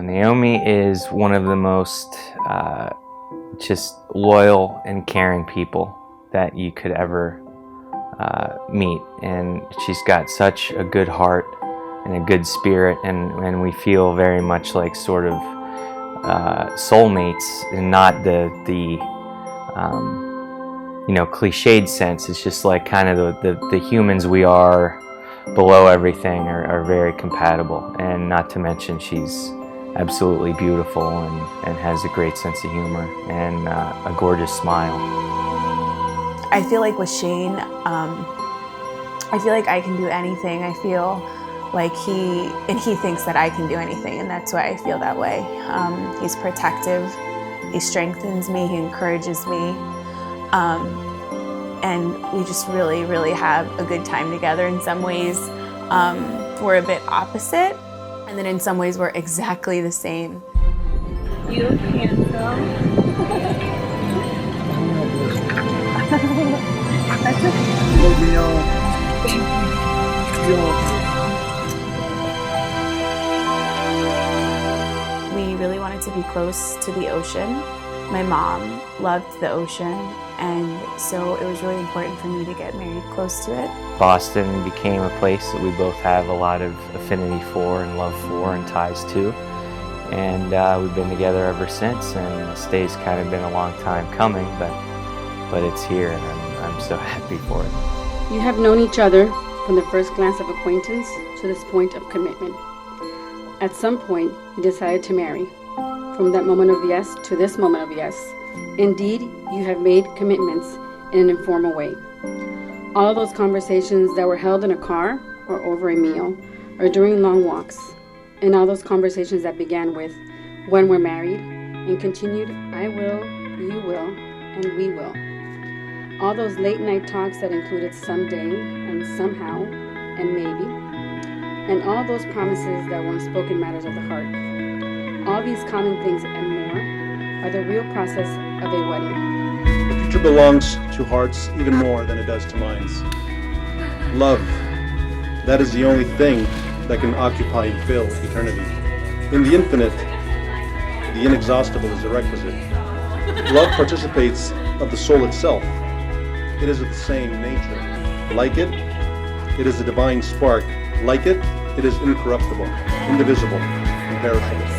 Naomi is one of the most just loyal and caring people that you could ever meet, and she's got such a good heart and a good spirit, and we feel very much like sort of soulmates, and not the cliched sense. It's just like kind of the humans we are below everything are very compatible, and not to mention she's absolutely beautiful and has a great sense of humor and a gorgeous smile. I feel like with Shane, I feel like I can do anything. I feel like he thinks that I can do anything, and that's why I feel that way. He's protective, he strengthens me, he encourages me, and we just really, really have a good time together. In some ways, we're a bit opposite, and then in some ways we're exactly the same. You look handsome. We really wanted to be close to the ocean. My mom loved the ocean, and so it was really important for me to get married close to it. Boston became a place that we both have a lot of affinity for and love for and ties to, and we've been together ever since, and this day's kind of been a long time coming, but it's here, and I'm so happy for it. You have known each other from the first glance of acquaintance to this point of commitment. At some point, you decided to marry. From that moment of yes to this moment of yes. Indeed, you have made commitments in an informal way. All of those conversations that were held in a car or over a meal or during long walks, and all those conversations that began with when we're married and continued I will, you will, and we will. All those late night talks that included someday and somehow and maybe, and all those promises that were unspoken matters of the heart. All these common things and more are the real process of a wedding. The future belongs to hearts even more than it does to minds. Love, that is the only thing that can occupy and fill eternity. In the infinite, the inexhaustible is a requisite. Love participates of the soul itself. It is of the same nature. Like it is a divine spark. Like it is incorruptible, indivisible, imperishable.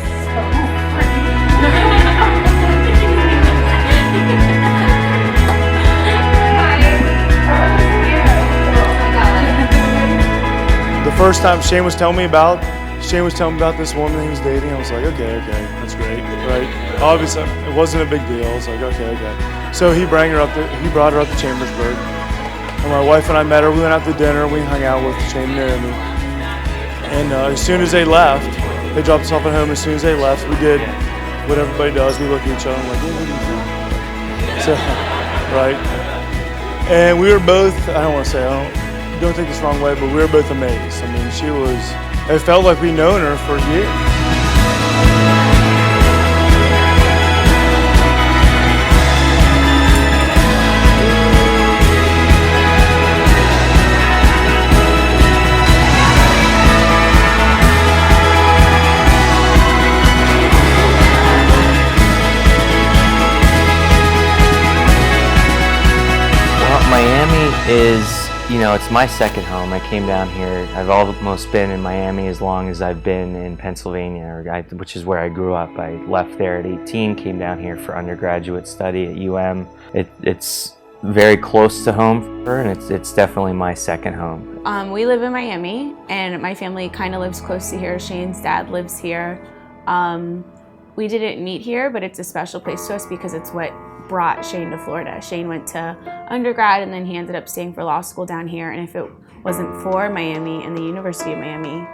The first time Shane was telling me about this woman he was dating, I was like, okay, that's great, right? Obviously, it wasn't a big deal. I was like, okay. So he brought her up to Chambersburg, and my wife and I met her. We went out to dinner. We hung out with Shane and Naomi, and as soon as they left, they dropped us off at home. As soon as they left, we did what everybody does. We looked at each other and like, what do you think? So, right, and we were both. I don't want to say don't take this the wrong way, but we were both amazed. I mean, it felt like we'd known her for years. Well, Miami is, it's my second home. I came down here. I've almost been in Miami as long as I've been in Pennsylvania, which is where I grew up. I left there at 18, came down here for undergraduate study at UM. It's very close to home for her, and it's definitely my second home. We live in Miami, and my family kind of lives close to here. Shane's dad lives here. We didn't meet here, but it's a special place to us because it's what brought Shane to Florida. Shane went to undergrad, and then he ended up staying for law school down here, and if it wasn't for Miami and the University of Miami,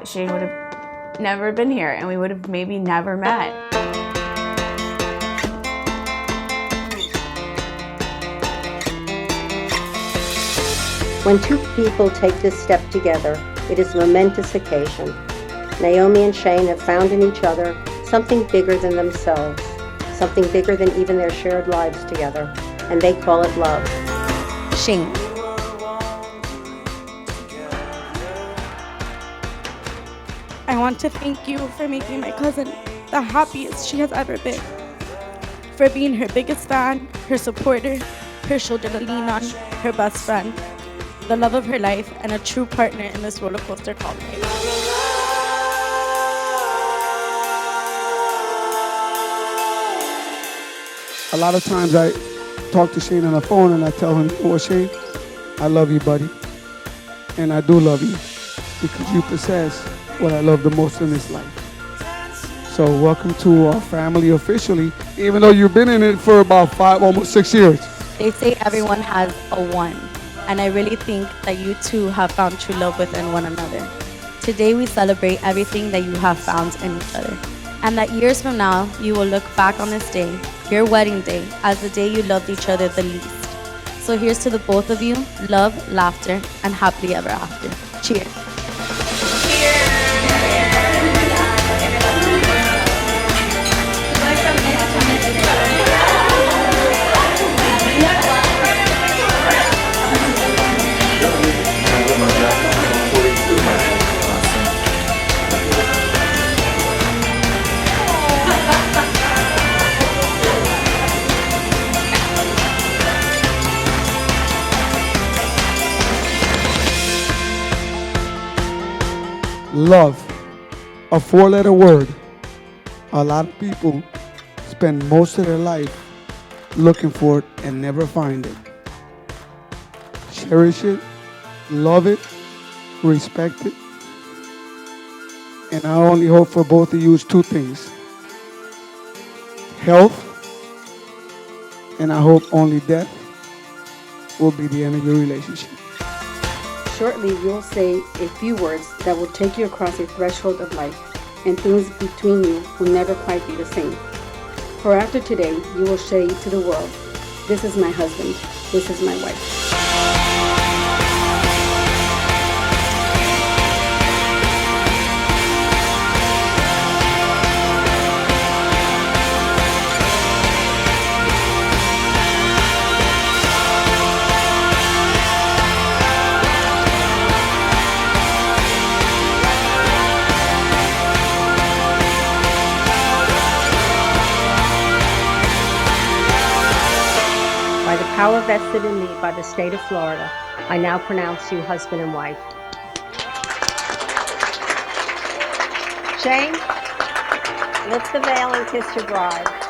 Shane would have never been here, and we would have maybe never met. When two people take this step together, it is a momentous occasion. Naomi and Shane have found in each other something bigger than themselves, something bigger than even their shared lives together, and they call it love. Shane. I want to thank you for making my cousin the happiest she has ever been, for being her biggest fan, her supporter, her shoulder to lean on, her best friend, the love of her life, and a true partner in this roller coaster called life. A lot of times I talk to Shane on the phone and I tell him, oh, Shane, I love you, buddy. And I do love you because you possess what I love the most in this life. So welcome to our family officially, even though you've been in it for about 5, almost 6 years. They say everyone has a one, and I really think that you two have found true love within one another. Today we celebrate everything that you have found in each other, and that years from now you will look back on this day, your wedding day, as the day you loved each other the least. So here's to the both of you, love, laughter, and happily ever after. Cheers. Love, a 4-letter word. A lot of people spend most of their life looking for it and never find it. Cherish it, love it, respect it. And I only hope for both of you is 2 things. Health, and I hope only death will be the end of your relationship. Shortly, you'll say a few words that will take you across a threshold of life, and things between you will never quite be the same. For after today, you will say to the world, this is my husband, this is my wife. By the power vested in me by the state of Florida, I now pronounce you husband and wife. Shane, lift the veil and kiss your bride.